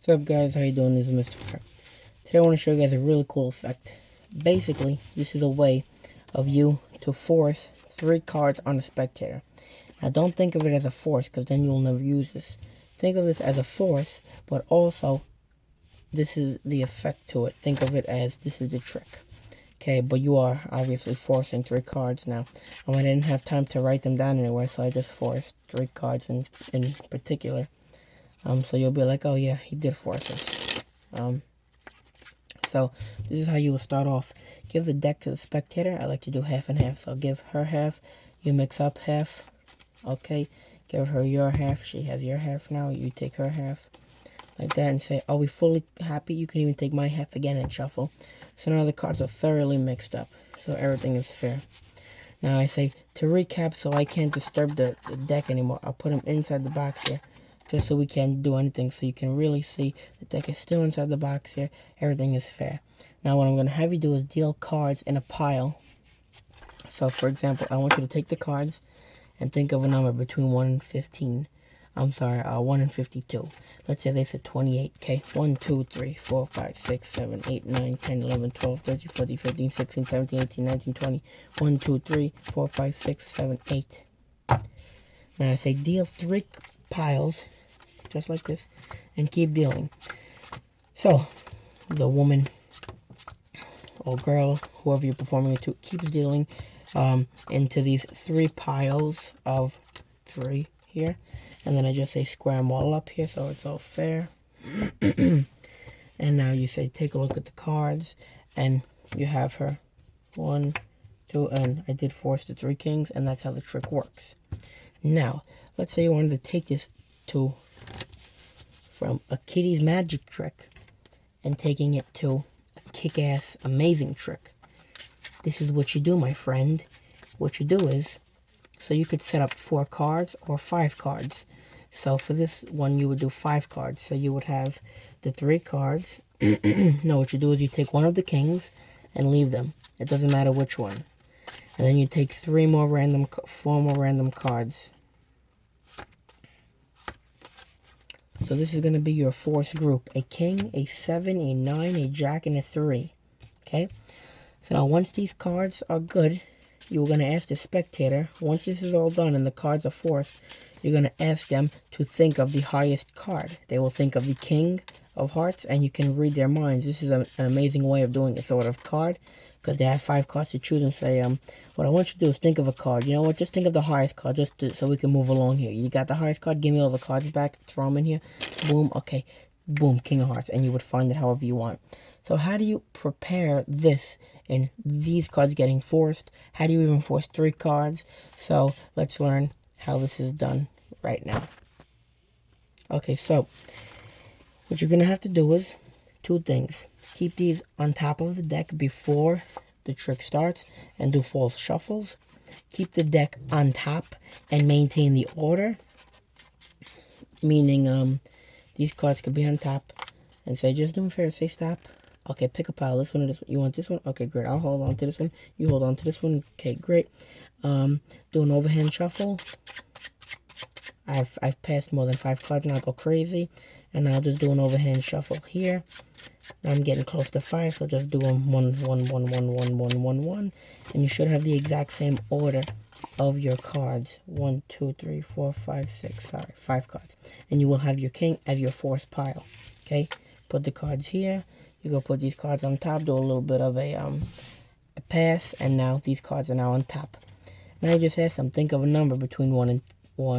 What's up guys, how you doing? This is Mr. Fire. Today I want to show you guys a really cool effect. Basically, this is a way of you to force 3 cards on a spectator. Now don't think of it as a force, because then you'll never use this. Think of this as a force, but also this is the effect to it. Think of it as this is the trick. Okay, but you are obviously forcing 3 cards now. I didn't have time to write them down anywhere, so I just forced 3 cards in particular. So you'll be like, oh yeah, he did force us. So this is how you will start off. Give the deck to the spectator. I like to do half and half. So give her half. You mix up half. Okay. Give her your half. She has your half now. You take her half. Like that, and say, are we fully happy? You can even take my half again and shuffle. So now the cards are thoroughly mixed up. So everything is fair. Now I say, to recap, so I can't disturb the deck anymore, I'll put them inside the box here. Just so we can't do anything, so you can really see the deck is still inside the box here. Everything is fair. Now what I'm going to have you do is deal cards in a pile. So for example, I want you to take the cards and think of a number between 1 and 15. 1 and 52. Let's say they said 28, okay? 1, 2, 3, 4, 5, 6, 7, 8, 9, 10, 11, 12, 13, 14, 15, 16, 17, 18, 19, 20. 1, 2, 3, 4, 5, 6, 7, 8. Now I say deal 3 piles, just like this, and keep dealing. So the woman or girl, whoever you're performing it to, keeps dealing into these 3 piles of 3 here, and then I just say square them all up here so it's all fair. And now you say take a look at the cards, and you have her 1, 2, and I did force the 3 kings, and that's how the trick works. Now let's say you wanted to take this to from a kitty's magic trick and taking it to a kick-ass amazing trick. This is what you do, my friend. What you do is, so you could set up 4 cards or 5 cards. So for this one you would do 5 cards. So you would have the 3 cards. No, what you do is you take one of the kings and leave them. It doesn't matter which one. And then you take 4 more random cards. So this is going to be your force group. A king, a 7, a 9, a jack, and a 3. Okay? So now once these cards are good, you're going to ask the spectator, once this is all done and the cards are forced, you're going to ask them to think of the highest card. They will think of the king of hearts, and you can read their minds. This is an amazing way of doing a sort of card, because they have 5 cards to choose, and say, what I want you to do is think of a card. You know what, just think of the highest card, so we can move along here. You got the highest card, give me all the cards back, throw them in here, boom, okay, boom, king of hearts, and you would find it however you want. So how do you prepare this in these cards getting forced? How do you even force 3 cards? So let's learn how this is done right now. Okay, so what you're going to have to do is 2 things. Keep these on top of the deck before the trick starts and do false shuffles. Keep the deck on top and maintain the order. Meaning these cards could be on top and say, just do me a favor, say stop. Okay, pick a pile, this one or this one. You want this one? Okay, great. I'll hold on to this one. You hold on to this one. Okay, great. Do an overhand shuffle. I've passed more than 5 cards now. I'll go crazy. And I'll just do an overhand shuffle here. Now I'm getting close to 5, so just do them 1, 1, 1, 1, 1, 1, 1, 1. And you should have the exact same order of your cards. 1, 2, 3, 4, 5, 6. Sorry, 5 cards. And you will have your king as your forced pile. Okay? Put the cards here. You go put these cards on top, do a little bit of a pass, and now these cards are now on top. Now you just ask them, think of a number between 1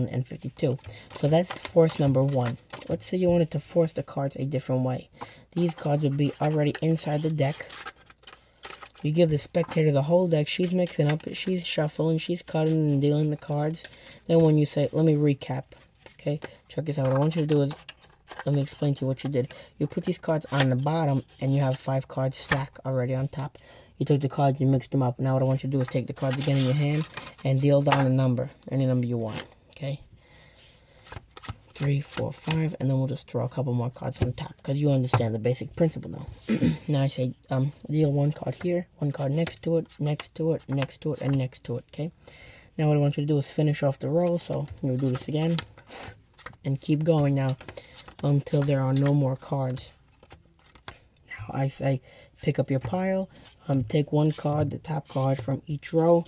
and 52. So that's force number 1. Let's say you wanted to force the cards a different way. These cards would be already inside the deck. You give the spectator the whole deck. She's mixing up, she's shuffling, she's cutting and dealing the cards. Then when you say, let me recap. Okay, check this out. What I want you to do is, let me explain to you what you did. You put these cards on the bottom, and you have 5 cards stacked already on top. You took the cards, you mixed them up. Now what I want you to do is take the cards again in your hand and deal down a number, any number you want. Okay, 3, 4, 5, and then we'll just draw a couple more cards on top, because you understand the basic principle now. Now I say, deal 1 card here, 1 card next to it, next to it, next to it, and next to it. Okay. Now what I want you to do is finish off the roll. So you'll do this again. and keep going now until there are no more cards. Now I say pick up your pile, take one card, the top card from each row.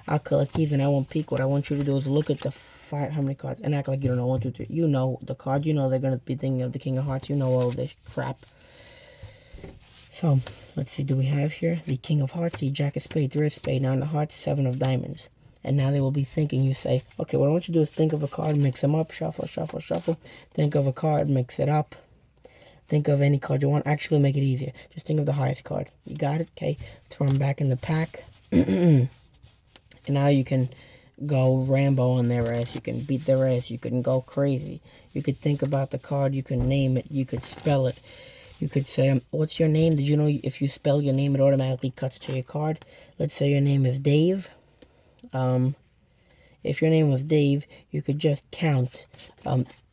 I'll collect these and I won't peek. What I want you to do is look at the how many cards and act like you don't know 1, 2, 3. You know the cards. You know they're going to be thinking of the King of Hearts. You know all of this crap. So, let's see, do we have here the King of Hearts, the Jack of Spades, 3 of Spades, 9 of Hearts, 7 of Diamonds. And now they will be thinking, you say, okay, what I want you to do is think of a card, mix them up, shuffle, shuffle, shuffle. Think of a card, mix it up. Think of any card you want. Actually make it easier. Just think of the highest card. You got it? Okay, throw them back in the pack. And now you can go Rambo on their ass. You can beat their ass. You can go crazy. You could think about the card. You can name it. You could spell it. You could say, what's your name? Did you know if you spell your name, it automatically cuts to your card? Let's say your name is Dave. If your name was Dave, you could just count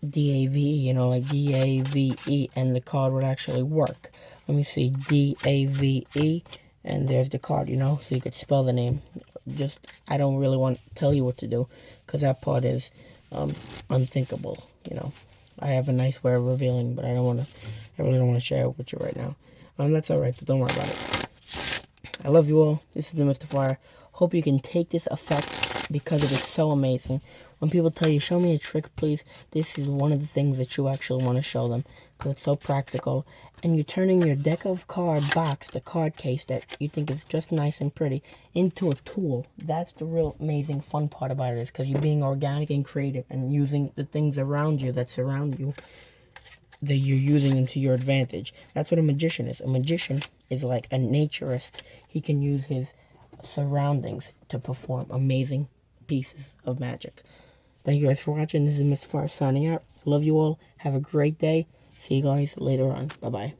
D-A-V-E, you know, like D-A-V-E, and the card would actually work. Let me see, D-A-V-E, and there's the card, you know, so you could spell the name. Just, I don't really want to tell you what to do, because that part is unthinkable, you know. I have a nice way of revealing, but I really don't want to share it with you right now. That's alright, don't worry about it. I love you all. This is the Mr. Fire. Hope you can take this effect because it is so amazing. When people tell you, show me a trick, please, this is one of the things that you actually want to show them because it's so practical. And you're turning your deck of card box, the card case that you think is just nice and pretty, into a tool. That's the real amazing fun part about it, is because you're being organic and creative and using the things around you that surround you, that you're using them to your advantage. That's what a magician is. A magician is like a naturist. He can use his surroundings to perform amazing pieces of magic. Thank you guys for watching. This is Mr. Fire signing out. Love you all. Have a great day. See you guys later on. Bye-bye.